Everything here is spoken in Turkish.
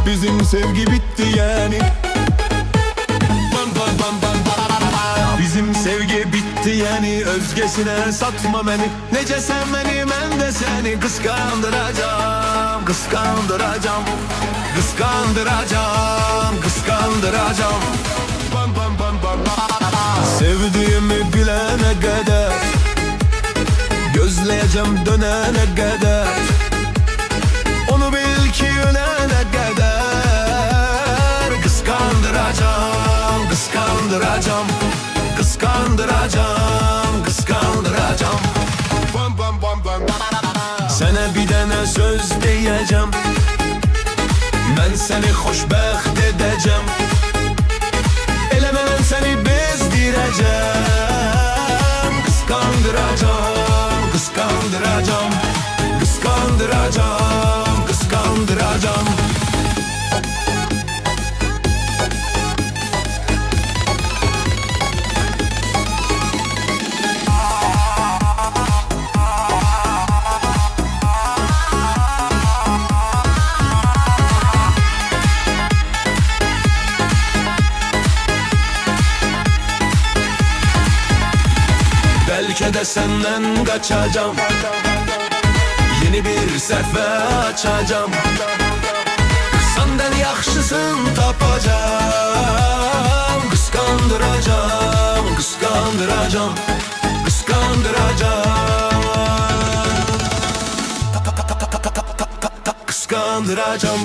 Bizim sevgi bitti yani. Bizim sevgi bitti yani. Özgesine satma beni. Nece sevmeni ben de seni kıskandıracağım. Kıskandıracağım. Kıskandıracağım. Kıskandıracağım. Sevdiğimi bilene kadar, gözleyeceğim dönene kadar. Onu bil ki ölene kadar. Kıskandıracağım. Kıskandıracağım. Kıskandıracağım. Kıskandıracağım. Sana bir tane söz diyeceğim. Ben seni hoşbeht edeceğim. Elemem seni bezdireceğim. Kıskandıracağım. Kıskandıracağım. Kıskandıracağım. Kıskandıracağım. Belki de senden kaçacağım. Yeni bir sayfa açacağım. Senden yaxşısın tapacağım. Kıskandıracağım. Kıskandıracağım. Kıskandıracağım. Kıskandıracağım.